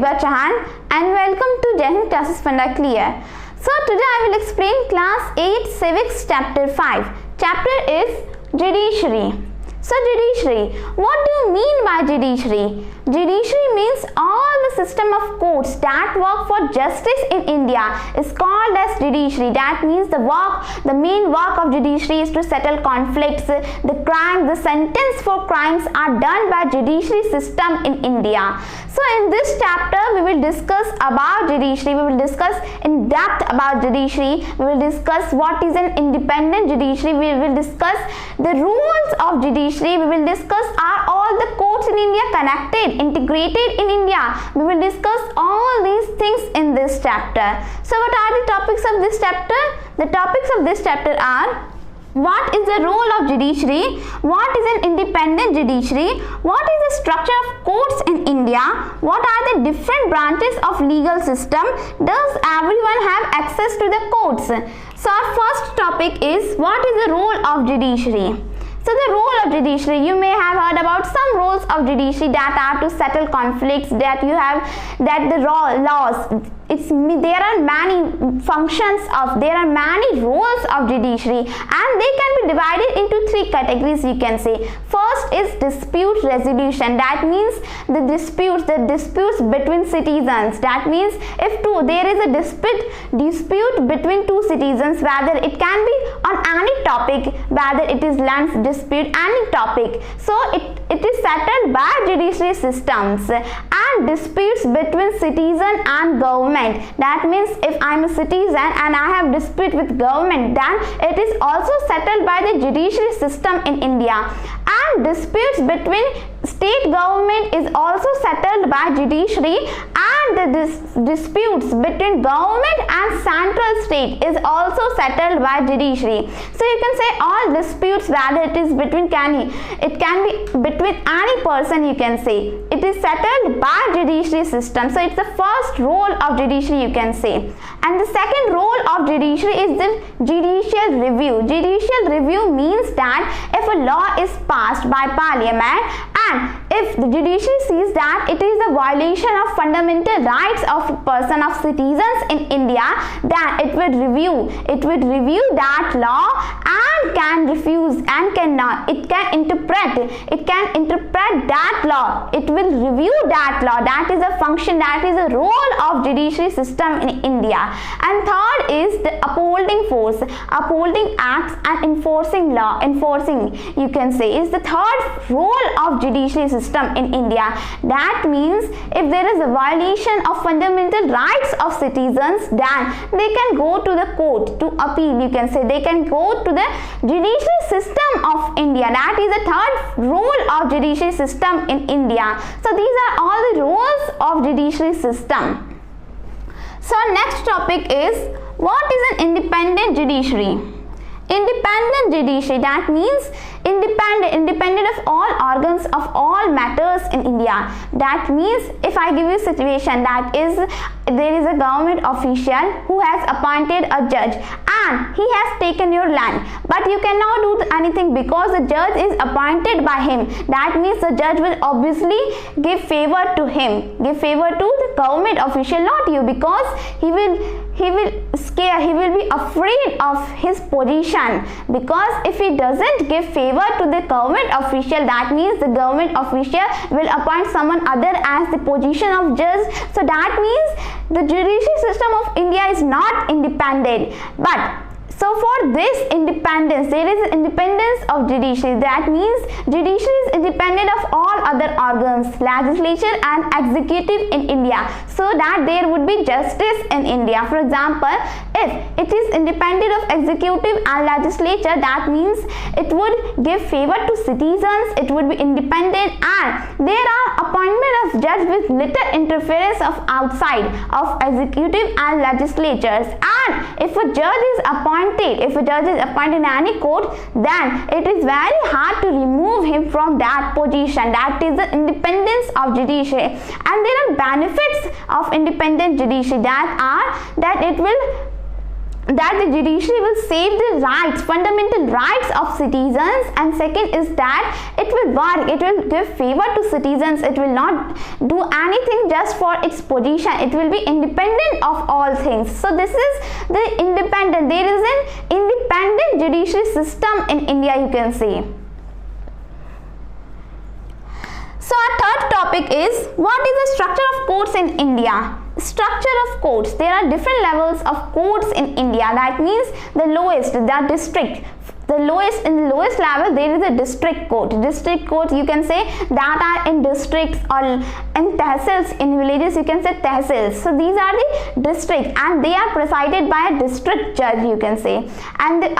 Vibha and welcome to Judiciary Classes Funda Clear. So today I will explain Class 8 Civics Chapter 5. Chapter is Judiciary. So Judiciary, what do you mean by Judiciary? Judiciary means all the system of courts that work for justice in India is called as judiciary. That means the main work of judiciary is to settle conflicts. The sentence for crimes are done by judiciary system in India. So in this chapter we will discuss about judiciary. We will discuss in depth about judiciary. We will discuss what is an independent judiciary. We will discuss the rules of judiciary. We will discuss are all the courts in India connected, integrated in India. We will discuss all these things in this chapter. So what are the topics of this chapter? The topics of this chapter are: what is the role of judiciary? What is an independent judiciary? What is the structure of courts in India? What are the different branches of legal system? Does everyone have access to the courts? So our first topic is, what is the role of judiciary? So the role of judiciary, you may have heard about some roles of judiciary that are to settle conflicts, that you have that the laws. There are many functions there are many roles of judiciary, and they can be divided into three categories, you can say. First is dispute resolution. That means the disputes between citizens. That means if there is a dispute between two citizens, whether it can be on any topic, whether it is land dispute, any topic. So it is settled by judiciary systems. And disputes between citizen and government. That means if I am a citizen and I have dispute with government, then it is also settled by the judiciary system in India. And disputes between state government is also settled by judiciary, and the disputes between government and central state is also settled by judiciary. So you can say all disputes, whether it is between it can be between any person, you can say it is settled by judiciary system. So it's the first role of judiciary, you can say. And the second role of judiciary is the judicial review. Judicial review means that if a law is passed by parliament and if the judiciary sees that it is a violation of fundamental rights of citizens in India, then it would review that law and can refuse and cannot. It can interpret that law. It will review that law. That is a function, that is a role of judiciary system in India. And third is the upholding force. Upholding acts and enforcing law. Enforcing, you can say, is the third role of judiciary system in India. That means if there is a violation of fundamental rights of citizens, then they can go to the court to appeal, you can say. They can go to the judiciary system of India. That is the third role of judiciary system in India. So these are all the roles of judiciary system. So next topic is, what is an independent judiciary? Independent judiciary, that means independent of all organs of all matters in India. That means if I give you a situation, that is there is a government official who has appointed a judge and he has taken your land, but you cannot do anything because the judge is appointed by him. That means the judge will obviously give favor to him, give favor to the government official, not you, because he will be afraid of his position, because if he doesn't give favor to the government official, that means the government official will appoint someone other as the position of judge. So that means the judiciary system of India is not independent. But so for this independence, there is independence of judiciary. That means judiciary is independent of all other organs, legislature and executive in India, so that there would be justice in India. For example, if it is independent of executive and legislature, that means it would give favor to citizens, it would be independent, and there are appointment of judge with little interference of outside of executive and legislatures. And if a judge is appointed in any court, then it is very hard to remove him from that position. That is the independence of judiciary. And there are benefits of independent judiciary, that it will that the judiciary will save the rights, fundamental rights of citizens, and second is that it will work, it will give favor to citizens, it will not do anything just for its position, it will be independent of all things. So this is the independent, there is an independent judiciary system in India, you can say. So our third topic is, what is the structure of courts in India? Structure of courts. There are different levels of courts in India. That means the lowest, the district. The lowest, in the lowest level there is a district court. District courts, you can say, that are in districts or in tehsils. In villages you can say tehsils. So these are the districts and they are presided by a district judge, you can say. And the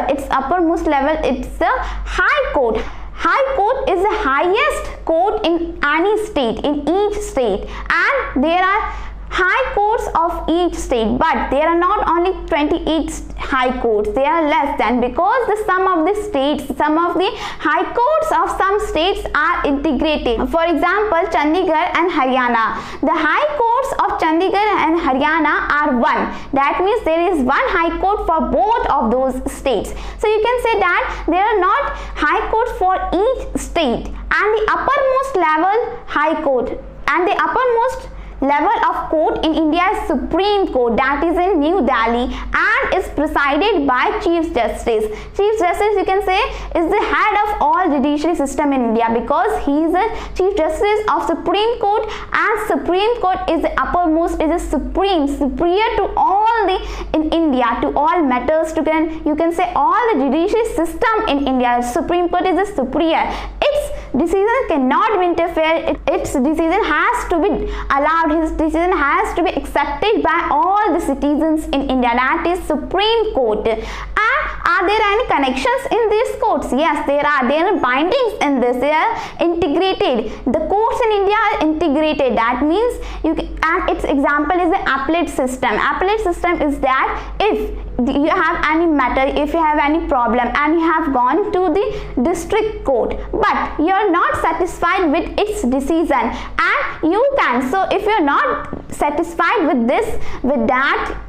its uppermost level, it's the high court. High court is the highest court in any state, in each state, and there are high courts of each state, but there are not only 28 high courts, they are less than, because some of the states, some of the high courts of some states are integrated. For example, Chandigarh and Haryana. The high courts of Chandigarh and Haryana are one. That means there is one high court for both of those states. So you can say that there are not high courts for each state, and the uppermost level high court and the uppermost level of court in India is Supreme Court, that is in New Delhi, and is presided by Chief Justice. Chief Justice, you can say, is the head of all judiciary system in India, because he is the Chief Justice of Supreme Court, and Supreme Court is the uppermost, is the supreme, superior to all the in India, to all matters, to you can say all the judiciary system in India. Supreme Court is the superior. Its decision cannot be interfered, its decision has to be allowed, his decision has to be accepted by all the citizens in India, that is Supreme Court. And are there any connections in these courts? Yes, there are bindings in this, they are integrated. The courts in India are integrated, that means and its example is the appellate system. Appellate system is that if you have any matter, if you have any problem and you have gone to the district court, but you are not satisfied with its decision, and you can, so if you are not satisfied with that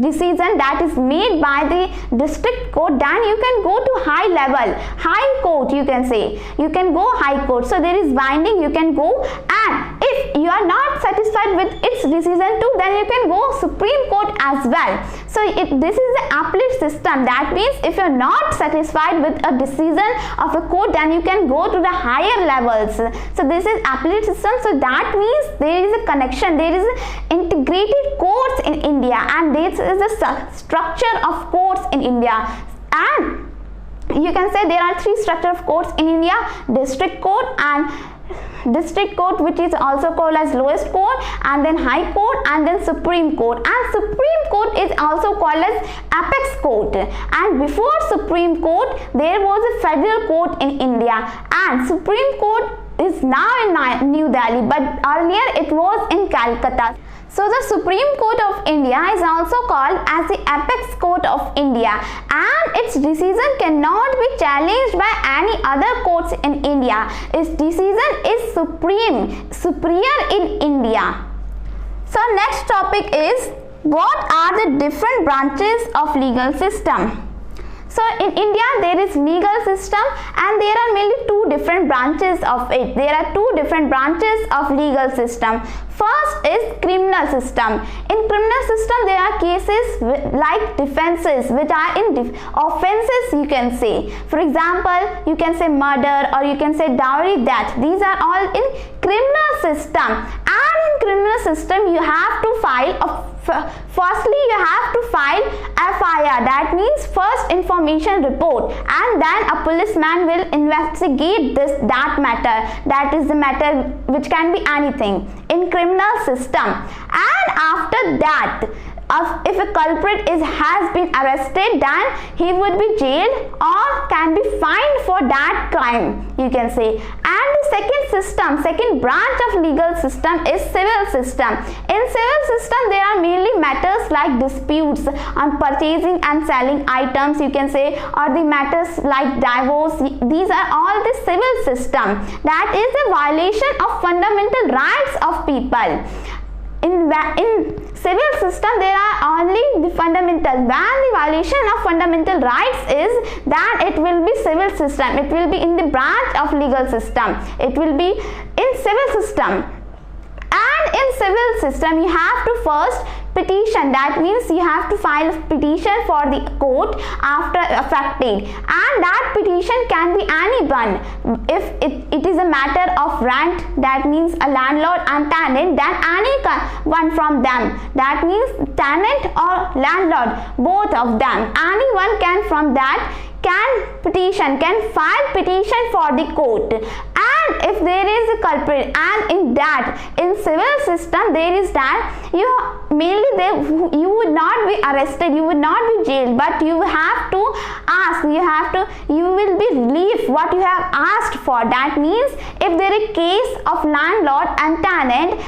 decision that is made by the district court, then you can go to high level, high court, you can say, you can go high court. So there is binding, you can go, and if you are not satisfied with its decision too, then you can go Supreme Court as well. So this is the appellate system, that means if you are not satisfied with a decision of a court, then you can go to the higher levels. So this is appellate system, so that means there is a connection, there is integrated courts in India, and this is the structure of courts in India. And you can say there are three structure of courts in India: district court, and district court, which is also called as lowest court, and then high court, and then Supreme Court. And Supreme Court is also called as apex court. And before Supreme Court there was a federal court in India, and Supreme Court is now in New Delhi, but earlier it was in Calcutta. So the Supreme Court of India is also called as the apex court of India, and its decision cannot be challenged by any other courts in India. Its decision is superior in India. So next topic is, what are the different branches of legal system? So in India there is legal system, and there are mainly two different branches of it. There are two different branches of legal system. First is criminal system. In criminal system there are cases like defenses, which are in offenses, you can say. For example, you can say murder, or you can say dowry death. These are all in criminal system. And in criminal system you have to file firstly you have to file FIR, that means first information report, and then a policeman will investigate that matter, that is the matter which can be anything in criminal system. And after that, if a culprit has been arrested, then he would be jailed or can be fined for that crime, you can say. And the second branch of legal system is civil system. In civil system there are mainly matters like disputes on purchasing and selling items, you can say, or the matters like divorce. These are all the civil system, that is a violation of fundamental rights of people. in civil system there are only the fundamental. When the violation of fundamental rights is, then it will be civil system, it will be in the branch of legal system, it will be in civil system. And in civil system you have to first petition, that means you have to file a petition for the court after affected, and that petition can be anyone. If it is a matter of rent, that means a landlord and tenant, then anyone from them, that means tenant or landlord, both of them, anyone can from that can file petition for the court. And if there is a culprit, and in civil system there is that you would not be arrested, you would not be jailed, but you have to ask, you will be relieved what you have asked for. That means if there is a case of landlord and tenant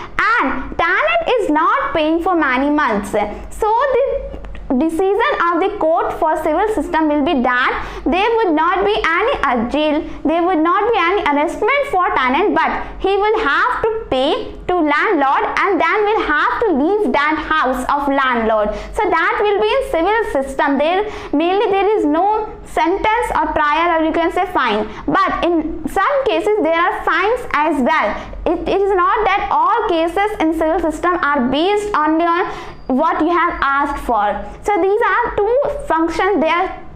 is not paying for many months, so the decision of the court for civil system will be that there would not be any jail, there would not be any arrestment for tenant, but he will have to pay to landlord and then will have to leave that house of landlord. So that will be in civil system. There is no sentence or trial, or you can say fine, but in some cases there are fines as well. It is not that all cases in civil system are based only on what you have asked for. So these are two functions,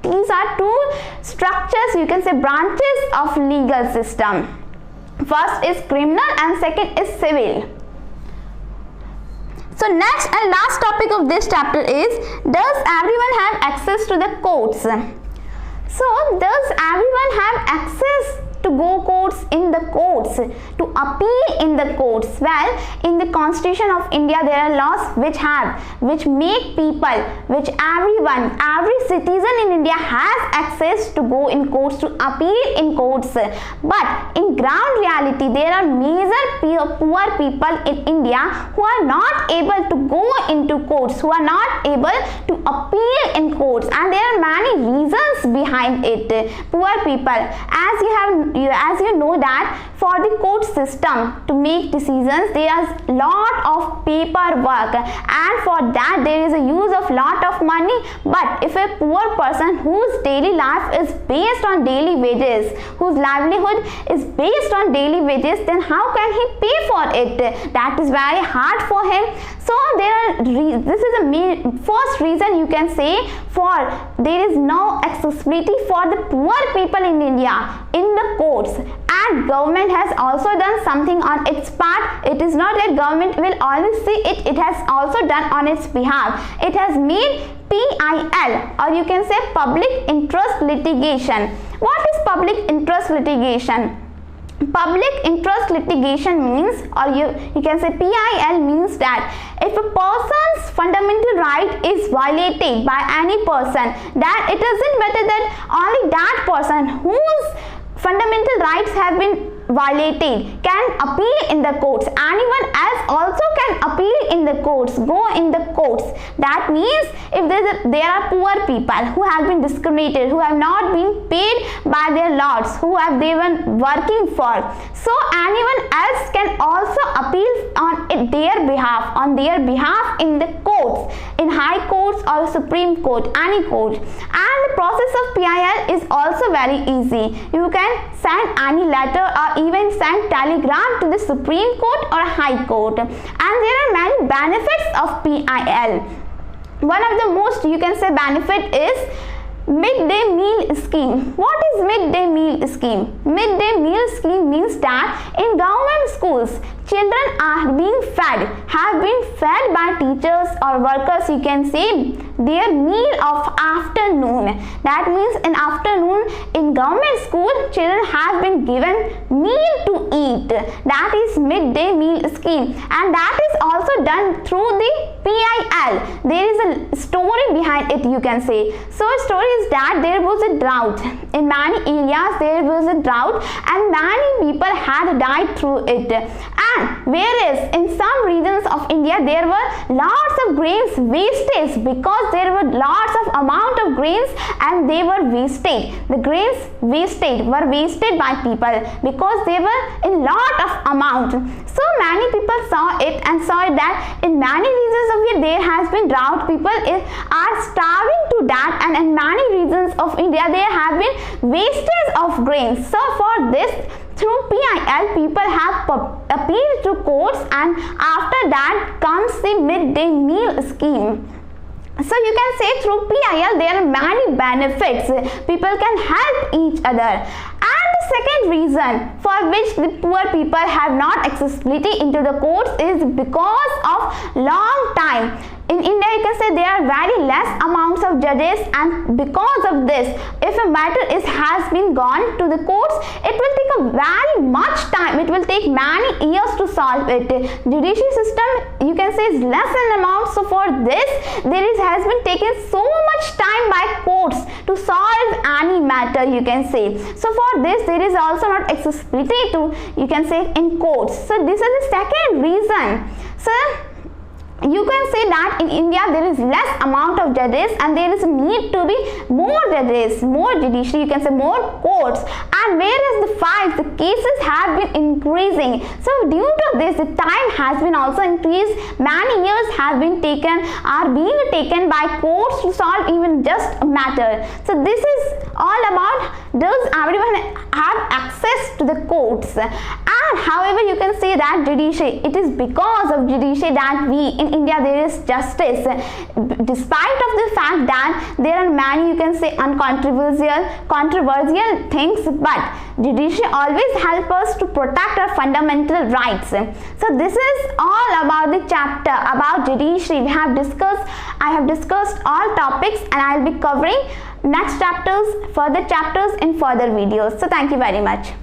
these are two structures, you can say branches of legal system. First is criminal and second is civil. So next and last topic of this chapter is, does everyone have access to the courts? So does everyone have access to go in the courts, to appeal in the courts? Well, in the Constitution of India there are laws which make people, every citizen in India has access to go in courts, to appeal in courts. But in ground reality there are major poor people in India who are not able to go into courts, who are not able to appeal in courts, and there are many reasons behind it. Poor people, as you know that for the court system to make decisions there is lot of paperwork, and for that there is a use of lot of money. But if a poor person whose daily life is based on daily wages, whose livelihood is based on daily wages, then how can he pay for it? That is very hard for him. So this is the first reason you can say for there is no accessibility for the poor people in India in the courts. And government has also done something on its part. It is not that government will always see it, it has also done on its behalf. It has made PIL, or you can say public interest litigation. What is public interest litigation? Public interest litigation means, or you can say PIL means that if a person's fundamental right is violated by any person, that it doesn't matter that only that person whose fundamental rights have been violated can appeal in the courts. Anyone else also can appeal in the courts, go in the courts. That means if there are poor people who have been discriminated, who have not been paid by their lords, who have they been working for, so anyone else can also appeal on their behalf in the courts, in high courts or Supreme Court, any court. And the process of PIL is also very easy. You can send any letter or even send telegram to the Supreme Court or High Court, and there are many benefits of PIL. One of the most, you can say, benefit is midday meal scheme. What is midday meal scheme? Midday meal scheme means that in government schools children have been fed by teachers or workers, you can say, their meal of afternoon. That means in afternoon in government school children have been given meal to eat. That is midday meal scheme, and that is also done through the PIL, there is a story behind it, you can say. So story is that there was a drought in many areas. There was a drought and many people had died through it, and whereas in some regions of India there were lots of grains wastage, because there were lots of amount of grains and they were wasted. The grains were wasted by people because they were in lot of amount. So many people saw it and saw that in many regions of India there has been drought. People are starving to that, and in many regions of India there have been wastage of grains. So for this, through PIL, people have appealed to courts, and after that comes the midday meal scheme. So you can say through PIL there are many benefits. People can help each other. And the second reason for which the poor people have not accessibility into the courts is because of long time. In India, you can say there are very less amounts of judges, and because of this, if a matter has been gone to the courts, it will take a very much time. It will take many years to solve it. Judiciary system, you can say, is less in amount. So for this, has been taken so much time by courts to solve any matter, you can say. So for this, there is also not accessibility to, you can say, in courts. So this is the second reason. So you can say that in India there is less amount of judges and there is a need to be more judges, more judiciary, you can say more courts, and whereas the files, the cases have been increasing. So due to this, the time has been also increased. Many years have been are being taken by courts to solve even just a matter. So this is all about, does everyone have access to the courts? And however, you can say that judiciary, it is because of judiciary that we in India there is justice, despite of the fact that there are many, you can say, controversial things, but judiciary always help us to protect our fundamental rights. So this is all about the chapter about judiciary. I have discussed all topics, and I will be covering next chapters, further chapters in further videos. So thank you very much.